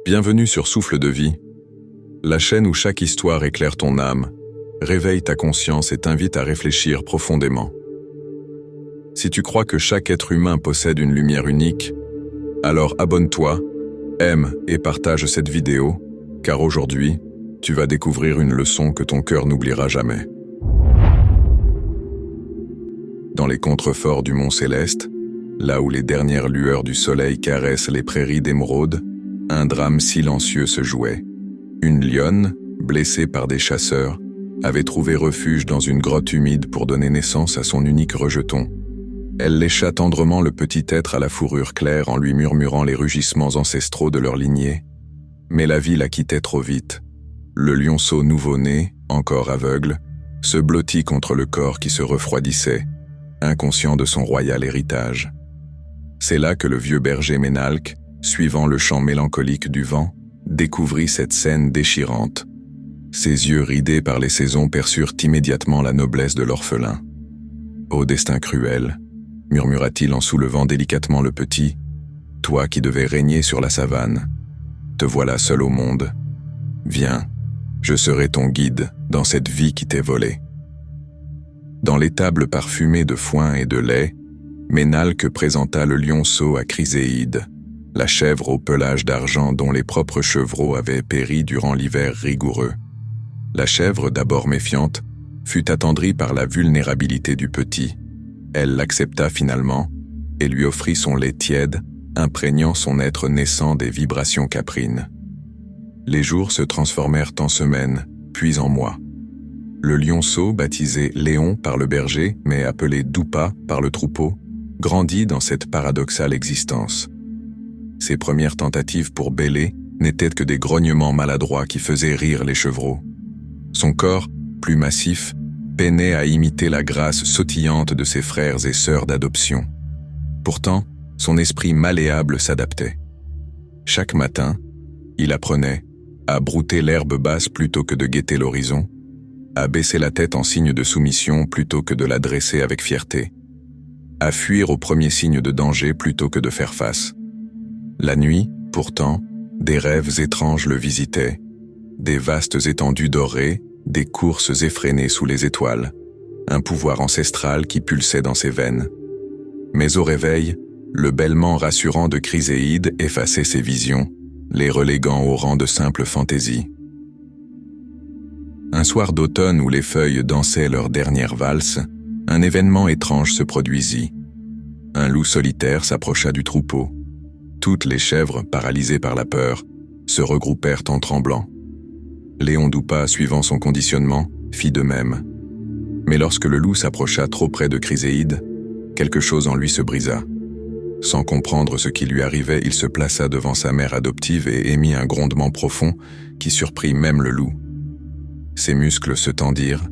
Bienvenue sur Souffle de vie, la chaîne où chaque histoire éclaire ton âme, réveille ta conscience et t'invite à réfléchir profondément. Si tu crois que chaque être humain possède une lumière unique, alors abonne-toi, aime et partage cette vidéo, car aujourd'hui, tu vas découvrir une leçon que ton cœur n'oubliera jamais. Dans les contreforts du Mont Céleste, là où les dernières lueurs du soleil caressent les prairies d'émeraude, un drame silencieux se jouait. Une lionne, blessée par des chasseurs, avait trouvé refuge dans une grotte humide pour donner naissance à son unique rejeton. Elle lécha tendrement le petit être à la fourrure claire en lui murmurant les rugissements ancestraux de leur lignée. Mais la vie la quittait trop vite. Le lionceau nouveau-né, encore aveugle, se blottit contre le corps qui se refroidissait, inconscient de son royal héritage. C'est là que le vieux berger Ménalque, suivant le chant mélancolique du vent, découvrit cette scène déchirante. Ses yeux ridés par les saisons perçurent immédiatement la noblesse de l'orphelin. « Ô destin cruel !» murmura-t-il en soulevant délicatement le petit, « toi qui devais régner sur la savane, te voilà seul au monde. Viens, je serai ton guide dans cette vie qui t'est volée. » Dans l'étable parfumée de foin et de lait, Ménalque présenta le lionceau à Chryséide, la chèvre au pelage d'argent dont les propres chevreaux avaient péri durant l'hiver rigoureux. La chèvre, d'abord méfiante, fut attendrie par la vulnérabilité du petit. Elle l'accepta finalement et lui offrit son lait tiède, imprégnant son être naissant des vibrations caprines. Les jours se transformèrent en semaines, puis en mois. Le lionceau, baptisé Léon par le berger, mais appelé Doupa par le troupeau, grandit dans cette paradoxale existence. Ses premières tentatives pour bêler n'étaient que des grognements maladroits qui faisaient rire les chevreaux. Son corps, plus massif, peinait à imiter la grâce sautillante de ses frères et sœurs d'adoption. Pourtant, son esprit malléable s'adaptait. Chaque matin, il apprenait à brouter l'herbe basse plutôt que de guetter l'horizon, à baisser la tête en signe de soumission plutôt que de la dresser avec fierté, à fuir au premier signe de danger plutôt que de faire face. La nuit, pourtant, des rêves étranges le visitaient, des vastes étendues dorées, des courses effrénées sous les étoiles, un pouvoir ancestral qui pulsait dans ses veines. Mais au réveil, le bêlement rassurant de Chryséide effaçait ces visions, les reléguant au rang de simple fantaisie. Un soir d'automne où les feuilles dansaient leur dernière valse, un événement étrange se produisit. Un loup solitaire s'approcha du troupeau. Toutes les chèvres, paralysées par la peur, se regroupèrent en tremblant. Léon Doupa, suivant son conditionnement, fit de même. Mais lorsque le loup s'approcha trop près de Chryséide, quelque chose en lui se brisa. Sans comprendre ce qui lui arrivait, il se plaça devant sa mère adoptive et émit un grondement profond qui surprit même le loup. Ses muscles se tendirent,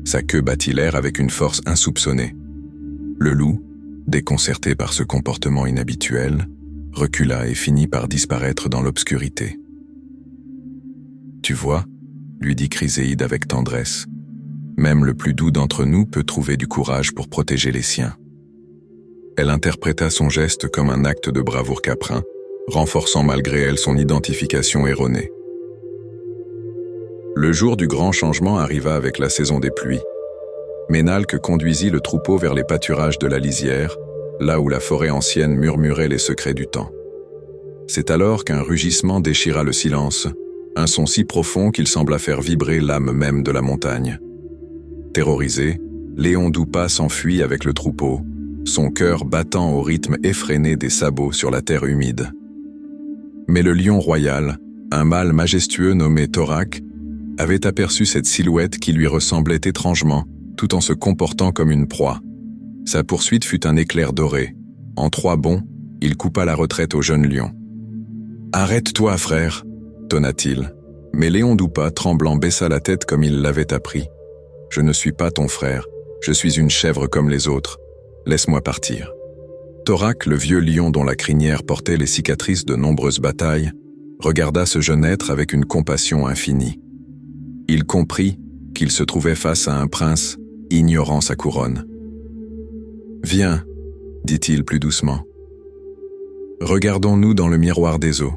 sa queue battit l'air avec une force insoupçonnée. Le loup, déconcerté par ce comportement inhabituel, recula et finit par disparaître dans l'obscurité. « Tu vois » lui dit Chryséide avec tendresse. « Même le plus doux d'entre nous peut trouver du courage pour protéger les siens. » Elle interpréta son geste comme un acte de bravoure caprin, renforçant malgré elle son identification erronée. Le jour du grand changement arriva avec la saison des pluies. Ménalque conduisit le troupeau vers les pâturages de la lisière, là où la forêt ancienne murmurait les secrets du temps. C'est alors qu'un rugissement déchira le silence, un son si profond qu'il sembla faire vibrer l'âme même de la montagne. Terrorisé, Léon Doupa s'enfuit avec le troupeau, son cœur battant au rythme effréné des sabots sur la terre humide. Mais le lion royal, un mâle majestueux nommé Thorac, avait aperçu cette silhouette qui lui ressemblait étrangement, tout en se comportant comme une proie. Sa poursuite fut un éclair doré. En 3 bonds, il coupa la retraite au jeune lion. « Arrête-toi, frère !» tonna-t-il. Mais Léon Doupa, tremblant, baissa la tête comme il l'avait appris. « Je ne suis pas ton frère, je suis une chèvre comme les autres. Laisse-moi partir. » Thorac, le vieux lion dont la crinière portait les cicatrices de nombreuses batailles, regarda ce jeune être avec une compassion infinie. Il comprit qu'il se trouvait face à un prince ignorant sa couronne. « Viens, » dit-il plus doucement. « Regardons-nous dans le miroir des eaux. »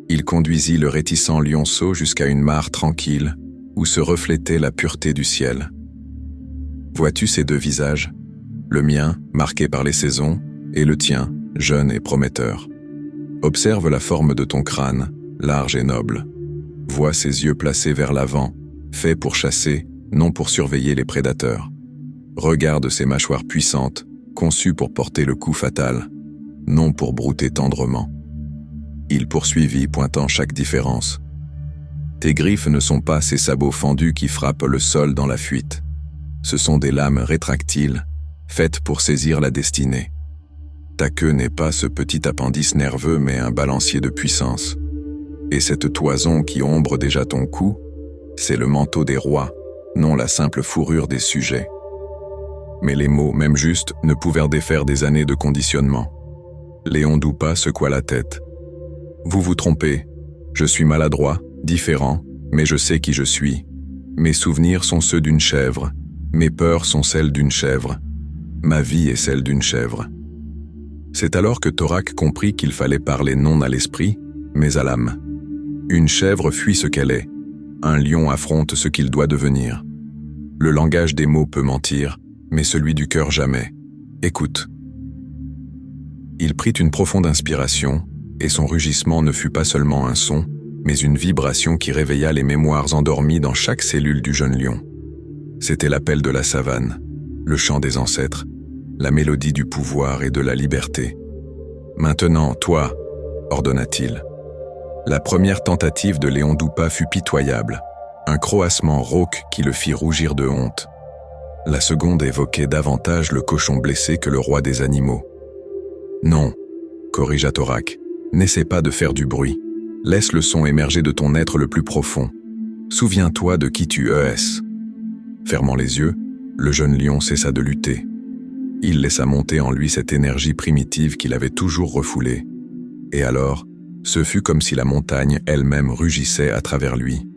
Il conduisit le réticent lionceau jusqu'à une mare tranquille, où se reflétait la pureté du ciel. Vois-tu ces deux visages? Le mien, marqué par les saisons, et le tien, jeune et prometteur. Observe la forme de ton crâne, large et noble. Vois ses yeux placés vers l'avant, faits pour chasser, non pour surveiller les prédateurs. Regarde ses mâchoires puissantes, conçues pour porter le coup fatal, non pour brouter tendrement. Il poursuivit, pointant chaque différence. Tes griffes ne sont pas ces sabots fendus qui frappent le sol dans la fuite. Ce sont des lames rétractiles, faites pour saisir la destinée. Ta queue n'est pas ce petit appendice nerveux mais un balancier de puissance. Et cette toison qui ombre déjà ton cou, c'est le manteau des rois, non la simple fourrure des sujets. Mais les mots, même justes, ne pouvaient défaire des années de conditionnement. Léon Dupas secoua la tête. Vous vous trompez, je suis maladroit, différent, mais je sais qui je suis. Mes souvenirs sont ceux d'une chèvre, mes peurs sont celles d'une chèvre, ma vie est celle d'une chèvre. C'est alors que Torak comprit qu'il fallait parler non à l'esprit, mais à l'âme. Une chèvre fuit ce qu'elle est, un lion affronte ce qu'il doit devenir. Le langage des mots peut mentir, mais celui du cœur jamais. Écoute. Il prit une profonde inspiration, et son rugissement ne fut pas seulement un son, mais une vibration qui réveilla les mémoires endormies dans chaque cellule du jeune lion. C'était l'appel de la savane, le chant des ancêtres, la mélodie du pouvoir et de la liberté. « Maintenant, toi, » ordonna-t-il. La première tentative de Léon Dupas fut pitoyable, un croassement rauque qui le fit rougir de honte. La seconde évoquait davantage le cochon blessé que le roi des animaux. « Non, » corrigea Torak, « n'essaie pas de faire du bruit. Laisse le son émerger de ton être le plus profond. Souviens-toi de qui tu es. » Fermant les yeux, le jeune lion cessa de lutter. Il laissa monter en lui cette énergie primitive qu'il avait toujours refoulée. Et alors, ce fut comme si la montagne elle-même rugissait à travers lui.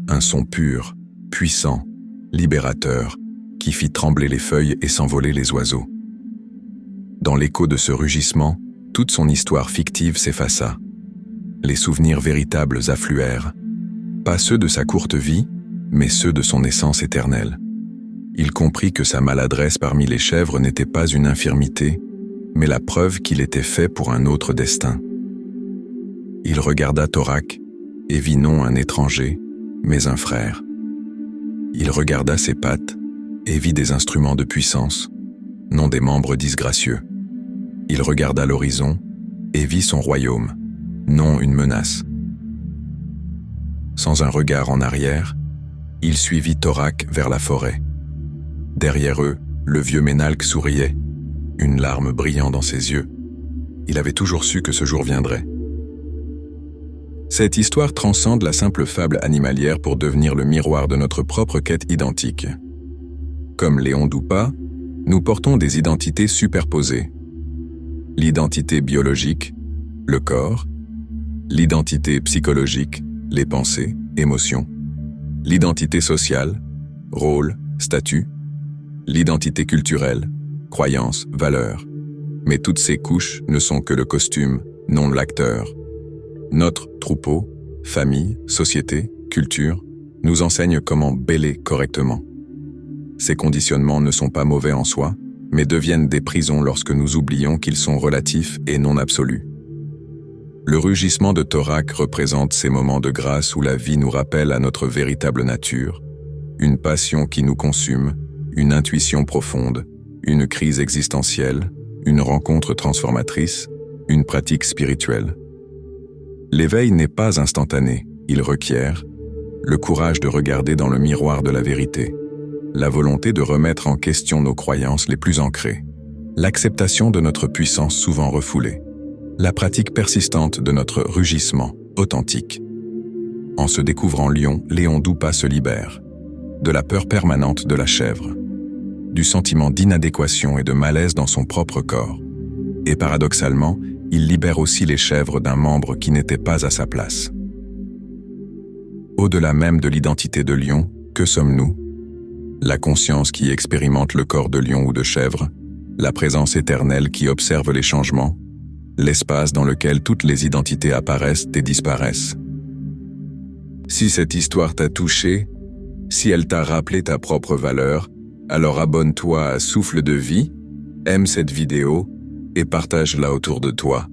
Un son pur, puissant, libérateur, qui fit trembler les feuilles et s'envoler les oiseaux. Dans l'écho de ce rugissement, toute son histoire fictive s'effaça. Les souvenirs véritables affluèrent, pas ceux de sa courte vie, mais ceux de son essence éternelle. Il comprit que sa maladresse parmi les chèvres n'était pas une infirmité, mais la preuve qu'il était fait pour un autre destin. Il regarda Torak et vit non un étranger, mais un frère. Il regarda ses pattes et vit des instruments de puissance, non des membres disgracieux. Il regarda l'horizon et vit son royaume, non une menace. Sans un regard en arrière, il suivit Torak vers la forêt. Derrière eux, le vieux Ménalque souriait, une larme brillant dans ses yeux. Il avait toujours su que ce jour viendrait. Cette histoire transcende la simple fable animalière pour devenir le miroir de notre propre quête identique. Comme Léon Dupas, nous portons des identités superposées. L'identité biologique, le corps, l'identité psychologique, les pensées, émotions, l'identité sociale, rôle, statut, l'identité culturelle, croyances, valeurs. Mais toutes ces couches ne sont que le costume, non l'acteur. Notre troupeau, famille, société, culture, nous enseignent comment bêler correctement. Ces conditionnements ne sont pas mauvais en soi, mais deviennent des prisons lorsque nous oublions qu'ils sont relatifs et non absolus. Le rugissement de Torak représente ces moments de grâce où la vie nous rappelle à notre véritable nature, une passion qui nous consume, une intuition profonde, une crise existentielle, une rencontre transformatrice, une pratique spirituelle. L'éveil n'est pas instantané, il requiert le courage de regarder dans le miroir de la vérité, la volonté de remettre en question nos croyances les plus ancrées, l'acceptation de notre puissance souvent refoulée, la pratique persistante de notre rugissement authentique. En se découvrant lion, Léon Dupas se libère de la peur permanente de la chèvre, du sentiment d'inadéquation et de malaise dans son propre corps. Et paradoxalement, il libère aussi les chèvres d'un membre qui n'était pas à sa place. Au-delà même de l'identité de lion, que sommes-nous? La conscience qui expérimente le corps de lion ou de chèvre, la présence éternelle qui observe les changements, l'espace dans lequel toutes les identités apparaissent et disparaissent. Si cette histoire t'a touché, si elle t'a rappelé ta propre valeur, alors abonne-toi à Souffle de Vie, aime cette vidéo et partage-la autour de toi.